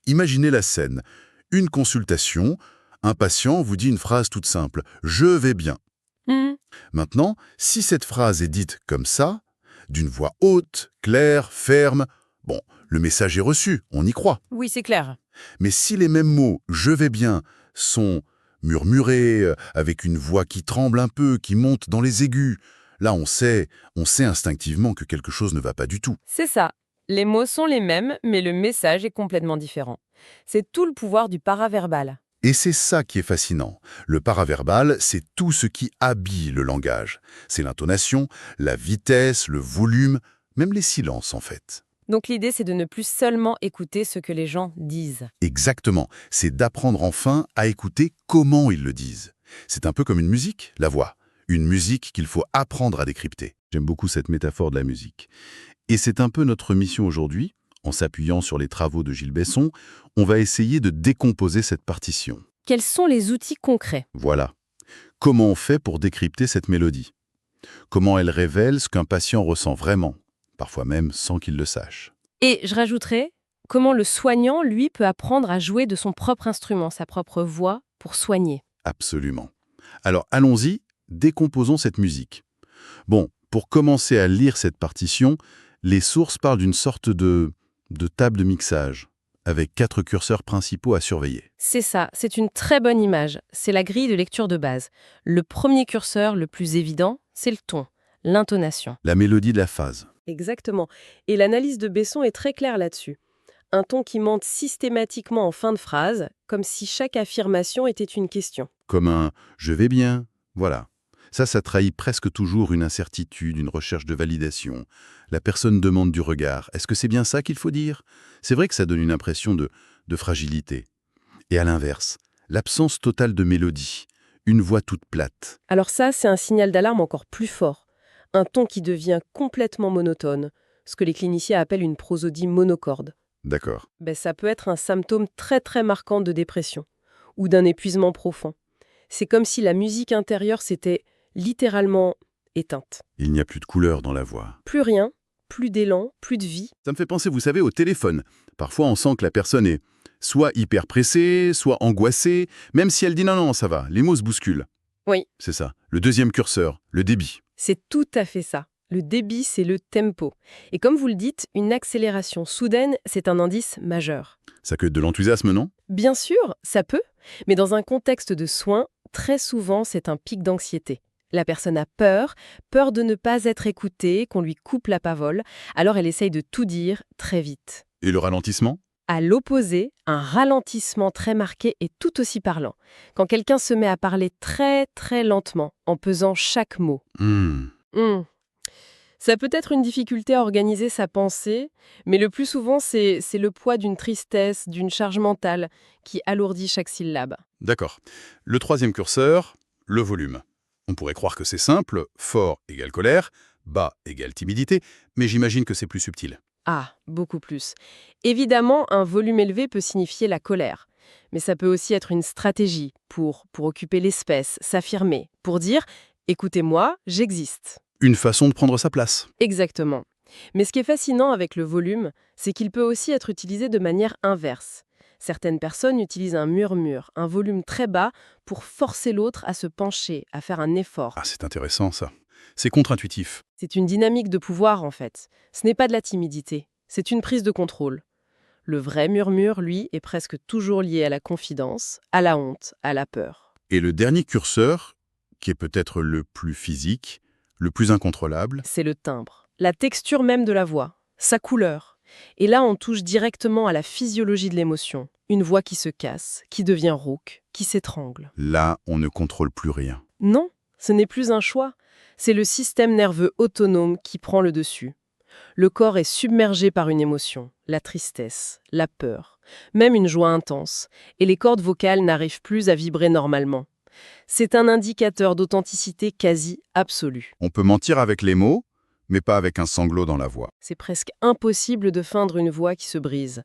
Imaginez la scène. Une consultation, un patient vous dit une phrase toute simple « Je vais bien ». Mhm. Maintenant, si cette phrase est dite comme ça, d'une voix haute, claire, ferme, bon, le message est reçu, on y croit. Oui, c'est clair. Mais si les mêmes mots « je vais bien » sont murmurés, avec une voix qui tremble un peu, qui monte dans les aigus, là on sait instinctivement que quelque chose ne va pas du tout. C'est ça. Les mots sont les mêmes, mais le message est complètement différent. C'est tout le pouvoir du paraverbal. Et c'est ça qui est fascinant. Le paraverbal, c'est tout ce qui habille le langage. C'est l'intonation, la vitesse, le volume, même les silences en fait. Donc l'idée, c'est de ne plus seulement écouter ce que les gens disent. Exactement, c'est d'apprendre enfin à écouter comment ils le disent. C'est un peu comme une musique, la voix. Une musique qu'il faut apprendre à décrypter. J'aime beaucoup cette métaphore de la musique. Et c'est un peu notre mission aujourd'hui. En s'appuyant sur les travaux de Gilles Besson, on va essayer de décomposer cette partition. Quels sont les outils concrets? Voilà. Comment on fait pour décrypter cette mélodie? Comment elle révèle ce qu'un patient ressent vraiment, parfois même sans qu'il le sache? Et je rajouterais, comment le soignant, lui, peut apprendre à jouer de son propre instrument, sa propre voix, pour soigner. Absolument. Alors allons-y, décomposons cette musique. Bon, pour commencer à lire cette partition, les sources parlent d'une sorte de table de mixage, avec 4 curseurs principaux à surveiller. C'est ça, c'est une très bonne image. C'est la grille de lecture de base. Le premier curseur, le plus évident, c'est le ton, l'intonation. La mélodie de la phase. Exactement. Et l'analyse de Besson est très claire là-dessus. Un ton qui monte systématiquement en fin de phrase, comme si chaque affirmation était une question. Comme un « je vais bien ». Voilà. Ça trahit presque toujours une incertitude, une recherche de validation. La personne demande du regard. Est-ce que c'est bien ça qu'il faut dire? C'est vrai que ça donne une impression de fragilité. Et à l'inverse, l'absence totale de mélodie, une voix toute plate. Alors ça, c'est un signal d'alarme encore plus fort. Un ton qui devient complètement monotone, ce que les cliniciens appellent une prosodie monocorde. D'accord. Ça peut être un symptôme très très marquant de dépression ou d'un épuisement profond. C'est comme si la musique intérieure s'était littéralement éteinte. Il n'y a plus de couleur dans la voix. Plus rien, plus d'élan, plus de vie. Ça me fait penser, vous savez, au téléphone. Parfois, on sent que la personne est soit hyper pressée, soit angoissée, même si elle dit non, ça va, les mots se bousculent. Oui, C'est ça. Le deuxième curseur, le débit. c'est tout à fait ça. Le débit, c'est le tempo. Et comme vous le dites, une accélération soudaine, c'est un indice majeur. Ça cueille de l'enthousiasme, non? Bien sûr, ça peut, mais dans un contexte de soins, très souvent, c'est un pic d'anxiété. La personne a peur, peur de ne pas être écoutée, qu'on lui coupe la parole, alors elle essaye de tout dire très vite. Et le ralentissement? À l'opposé, un ralentissement très marqué est tout aussi parlant. Quand quelqu'un se met à parler très très lentement, en pesant chaque mot. Hmm. Ça peut être une difficulté à organiser sa pensée, mais le plus souvent, c'est le poids d'une tristesse, d'une charge mentale qui alourdit chaque syllabe. D'accord. Le troisième curseur, le volume. On pourrait croire que c'est simple, fort égale colère, bas égale timidité, mais j'imagine que c'est plus subtil. Ah, beaucoup plus. Évidemment, un volume élevé peut signifier la colère, mais ça peut aussi être une stratégie pour occuper l'espèce, s'affirmer, pour dire « écoutez-moi, j'existe ». Une façon de prendre sa place. Exactement. Mais ce qui est fascinant avec le volume, c'est qu'il peut aussi être utilisé de manière inverse. Certaines personnes utilisent un murmure, un volume très bas, pour forcer l'autre à se pencher, à faire un effort. Ah, c'est intéressant ça. C'est contre-intuitif. C'est une dynamique de pouvoir en fait. Ce n'est pas de la timidité, c'est une prise de contrôle. Le vrai murmure, lui, est presque toujours lié à la confidence, à la honte, à la peur. Et le dernier curseur, qui est peut-être le plus physique, le plus incontrôlable, c'est le timbre, la texture même de la voix, sa couleur. Et là, on touche directement à la physiologie de l'émotion. Une voix qui se casse, qui devient rauque, qui s'étrangle. Là, on ne contrôle plus rien. Non, ce n'est plus un choix. C'est le système nerveux autonome qui prend le dessus. Le corps est submergé par une émotion, la tristesse, la peur, même une joie intense, et les cordes vocales n'arrivent plus à vibrer normalement. C'est un indicateur d'authenticité quasi absolue. On peut mentir avec les mots, mais pas avec un sanglot dans la voix. C'est presque impossible de feindre une voix qui se brise.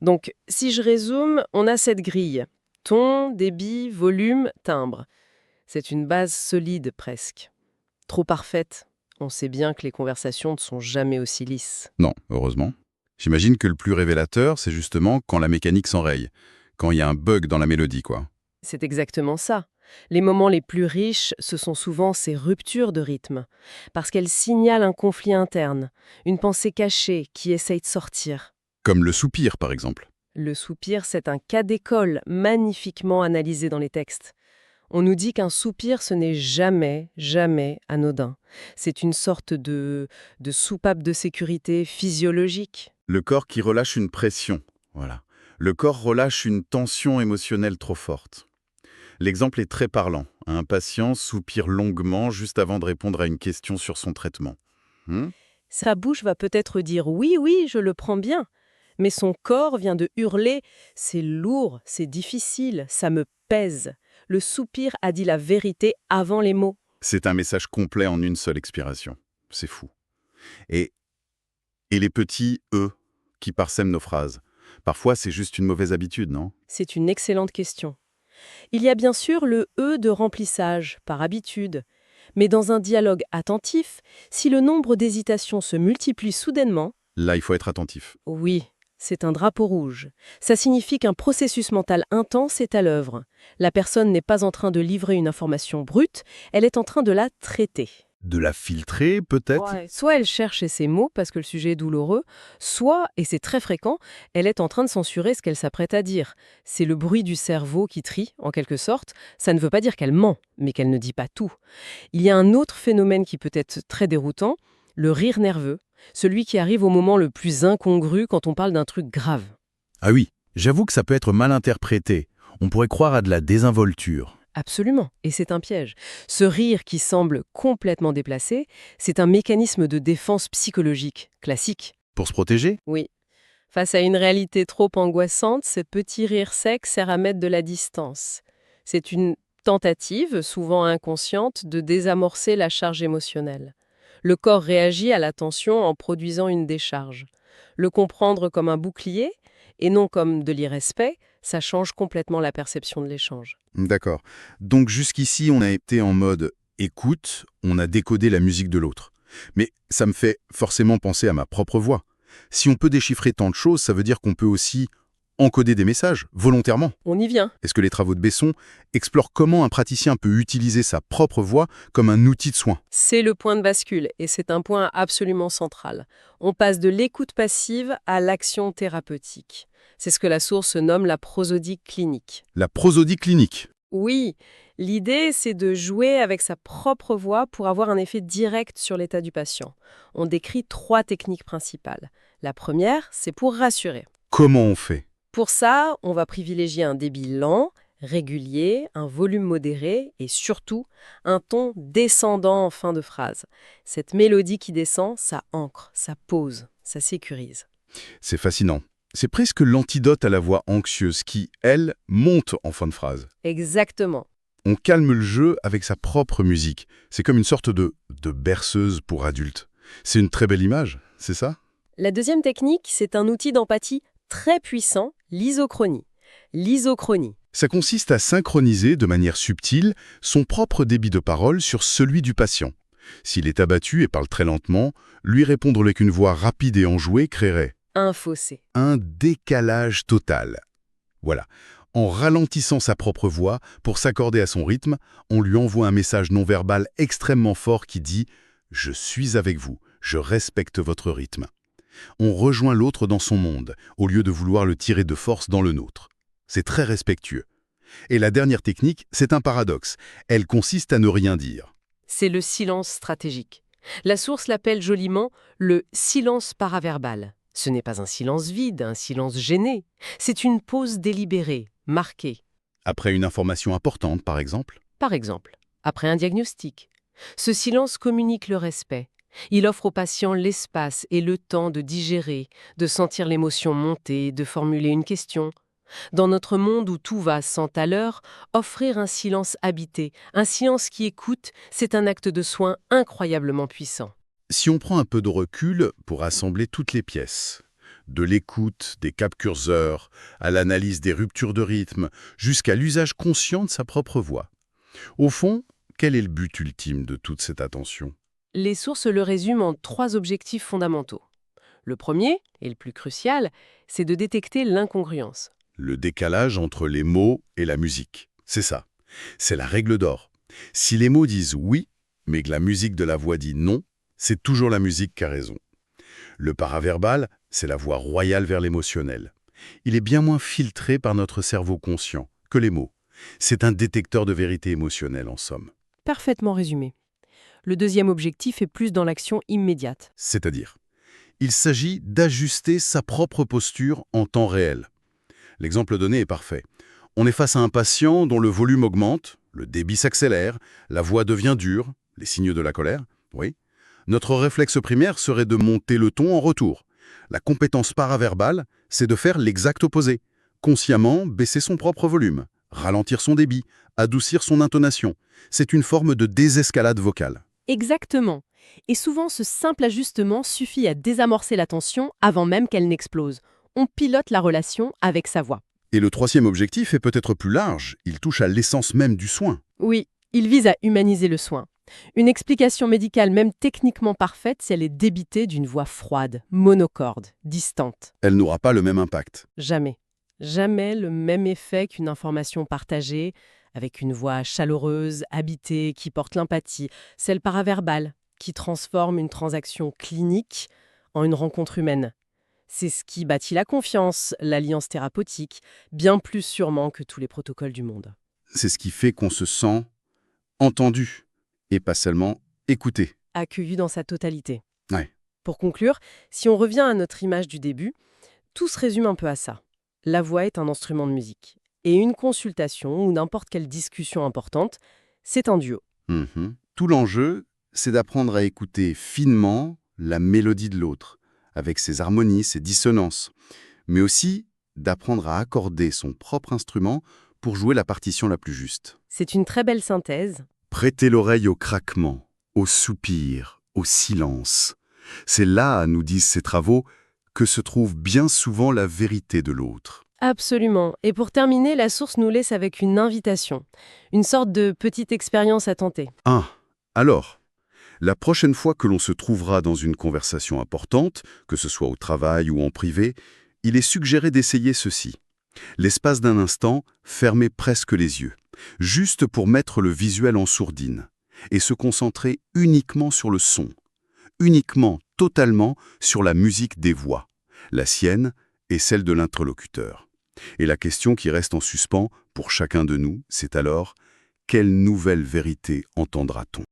Donc, si je résume, on a cette grille. Ton, débit, volume, timbre. C'est une base solide presque. Trop parfaite. On sait bien que les conversations ne sont jamais aussi lisses. Non, heureusement. J'imagine que le plus révélateur, c'est justement quand la mécanique s'enraye, quand il y a un bug dans la mélodie, quoi. C'est exactement ça. Les moments les plus riches, ce sont souvent ces ruptures de rythme, parce qu'elles signalent un conflit interne, une pensée cachée qui essaye de sortir. Comme le soupir, par exemple. Le soupir, c'est un cas d'école magnifiquement analysé dans les textes. On nous dit qu'un soupir, ce n'est jamais, jamais anodin. C'est une sorte de soupape de sécurité physiologique. Le corps qui relâche une pression, voilà. Le corps relâche une tension émotionnelle trop forte. L'exemple est très parlant. Un patient soupire longuement juste avant de répondre à une question sur son traitement. Sa bouche va peut-être dire oui, oui, je le prends bien. Mais son corps vient de hurler « c'est lourd, c'est difficile, ça me pèse ». Le soupir a dit la vérité avant les mots. C'est un message complet en une seule expiration. C'est fou. Et les petits « eux » qui parsèment nos phrases. Parfois, c'est juste une mauvaise habitude, non? C'est une excellente question. Il y a bien sûr le « e » de remplissage, par habitude. Mais dans un dialogue attentif, si le nombre d'hésitations se multiplie soudainement, Là, il faut être attentif. oui, c'est un drapeau rouge. Ça signifie qu'un processus mental intense est à l'œuvre. La personne n'est pas en train de livrer une information brute, elle est en train de la traiter. De la filtrer, peut-être? Ouais. Soit elle cherche ses mots parce que le sujet est douloureux, soit, et c'est très fréquent, elle est en train de censurer ce qu'elle s'apprête à dire. C'est le bruit du cerveau qui trie, en quelque sorte. Ça ne veut pas dire qu'elle ment, mais qu'elle ne dit pas tout. Il y a un autre phénomène qui peut être très déroutant, le rire nerveux, celui qui arrive au moment le plus incongru quand on parle d'un truc grave. Ah oui, j'avoue que ça peut être mal interprété. On pourrait croire à de la désinvolture. Absolument, et c'est un piège. Ce rire qui semble complètement déplacé, c'est un mécanisme de défense psychologique, classique. Pour se protéger? Oui. Face à une réalité trop angoissante, ce petit rire sec sert à mettre de la distance. C'est une tentative, souvent inconsciente, de désamorcer la charge émotionnelle. Le corps réagit à la tension en produisant une décharge. Le comprendre comme un bouclier, et non comme de l'irrespect, ça change complètement la perception de l'échange. D'accord. Donc jusqu'ici, on a été en mode écoute, on a décodé la musique de l'autre. Mais ça me fait forcément penser à ma propre voix. Si on peut déchiffrer tant de choses, ça veut dire qu'on peut aussi encoder des messages, volontairement. On y vient. Est-ce que les travaux de Besson explorent comment un praticien peut utiliser sa propre voix comme un outil de soin? C'est le point de bascule, et c'est un point absolument central. On passe de l'écoute passive à l'action thérapeutique. C'est ce que la source nomme la prosodie clinique. La prosodie clinique. Oui, l'idée, c'est de jouer avec sa propre voix pour avoir un effet direct sur l'état du patient. On décrit 3 techniques principales. La première, c'est pour rassurer. Comment on fait? Pour ça, on va privilégier un débit lent, régulier, un volume modéré et surtout un ton descendant en fin de phrase. Cette mélodie qui descend, ça ancre, ça pose, ça sécurise. C'est fascinant. C'est presque l'antidote à la voix anxieuse qui, elle, monte en fin de phrase. Exactement. On calme le jeu avec sa propre musique. C'est comme une sorte de berceuse pour adultes. C'est une très belle image, c'est ça? La deuxième technique, c'est un outil d'empathie très puissant, l'isochronie. L'isochronie. Ça consiste à synchroniser de manière subtile son propre débit de parole sur celui du patient. S'il est abattu et parle très lentement, lui répondre avec une voix rapide et enjouée créerait Un fossé. un décalage total. Voilà. En ralentissant sa propre voix pour s'accorder à son rythme, on lui envoie un message non-verbal extrêmement fort qui dit « Je suis avec vous, je respecte votre rythme ». On rejoint l'autre dans son monde, au lieu de vouloir le tirer de force dans le nôtre. C'est très respectueux. Et la dernière technique, c'est un paradoxe. Elle consiste à ne rien dire. C'est le silence stratégique. La source l'appelle joliment le silence paraverbal. Ce n'est pas un silence vide, un silence gêné. C'est une pause délibérée, marquée. Après une information importante, par exemple. Par exemple, après un diagnostic. Ce silence communique le respect. Il offre au patient l'espace et le temps de digérer, de sentir l'émotion monter, de formuler une question. Dans notre monde où tout va sans à l'heure, offrir un silence habité, un silence qui écoute, c'est un acte de soin incroyablement puissant. Si on prend un peu de recul pour assembler toutes les pièces, de l'écoute, des cap-curseurs, à l'analyse des ruptures de rythme, jusqu'à l'usage conscient de sa propre voix. Au fond, quel est le but ultime de toute cette attention? Les sources le résument en 3 objectifs fondamentaux. Le premier, et le plus crucial, c'est de détecter l'incongruence. Le décalage entre les mots et la musique. C'est ça. C'est la règle d'or. Si les mots disent oui, mais que la musique de la voix dit non, c'est toujours la musique qui a raison. Le paraverbal, c'est la voie royale vers l'émotionnel. Il est bien moins filtré par notre cerveau conscient que les mots. C'est un détecteur de vérité émotionnelle, en somme. Parfaitement résumé. Le deuxième objectif est plus dans l'action immédiate. C'est-à-dire, il s'agit d'ajuster sa propre posture en temps réel. L'exemple donné est parfait. On est face à un patient dont le volume augmente, le débit s'accélère, la voix devient dure, les signes de la colère, oui. Notre réflexe primaire serait de monter le ton en retour. La compétence paraverbale, c'est de faire l'exact opposé. Consciemment baisser son propre volume, ralentir son débit, adoucir son intonation. C'est une forme de désescalade vocale. Exactement. Et souvent, ce simple ajustement suffit à désamorcer la tension avant même qu'elle n'explose. On pilote la relation avec sa voix. Et le troisième objectif est peut-être plus large. Il touche à l'essence même du soin. Oui, il vise à humaniser le soin. Une explication médicale, même techniquement parfaite, si elle est débitée d'une voix froide, monocorde, distante. Elle n'aura pas le même impact. Jamais. Jamais le même effet qu'une information partagée, avec une voix chaleureuse, habitée, qui porte l'empathie, celle paraverbale, qui transforme une transaction clinique en une rencontre humaine. C'est ce qui bâtit la confiance, l'alliance thérapeutique, bien plus sûrement que tous les protocoles du monde. C'est ce qui fait qu'on se sent entendu et pas seulement écouté. Accueilli dans sa totalité. Ouais. Pour conclure, si on revient à notre image du début, tout se résume un peu à ça. La voix est un instrument de musique. Et une consultation ou n'importe quelle discussion importante, c'est un duo. Tout l'enjeu, c'est d'apprendre à écouter finement la mélodie de l'autre, avec ses harmonies, ses dissonances, mais aussi d'apprendre à accorder son propre instrument pour jouer la partition la plus juste. C'est une très belle synthèse. Prêtez l'oreille au craquement, au soupir, au silence. C'est là, nous disent ces travaux, que se trouve bien souvent la vérité de l'autre. Absolument. Et pour terminer, la source nous laisse avec une invitation, une sorte de petite expérience à tenter. Alors, la prochaine fois que l'on se trouvera dans une conversation importante, que ce soit au travail ou en privé, il est suggéré d'essayer ceci. L'espace d'un instant, fermez presque les yeux, juste pour mettre le visuel en sourdine, et se concentrer uniquement sur le son, uniquement, totalement sur la musique des voix, la sienne et celle de l'interlocuteur. Et la question qui reste en suspens pour chacun de nous, c'est alors, quelle nouvelle vérité entendra-t-on ?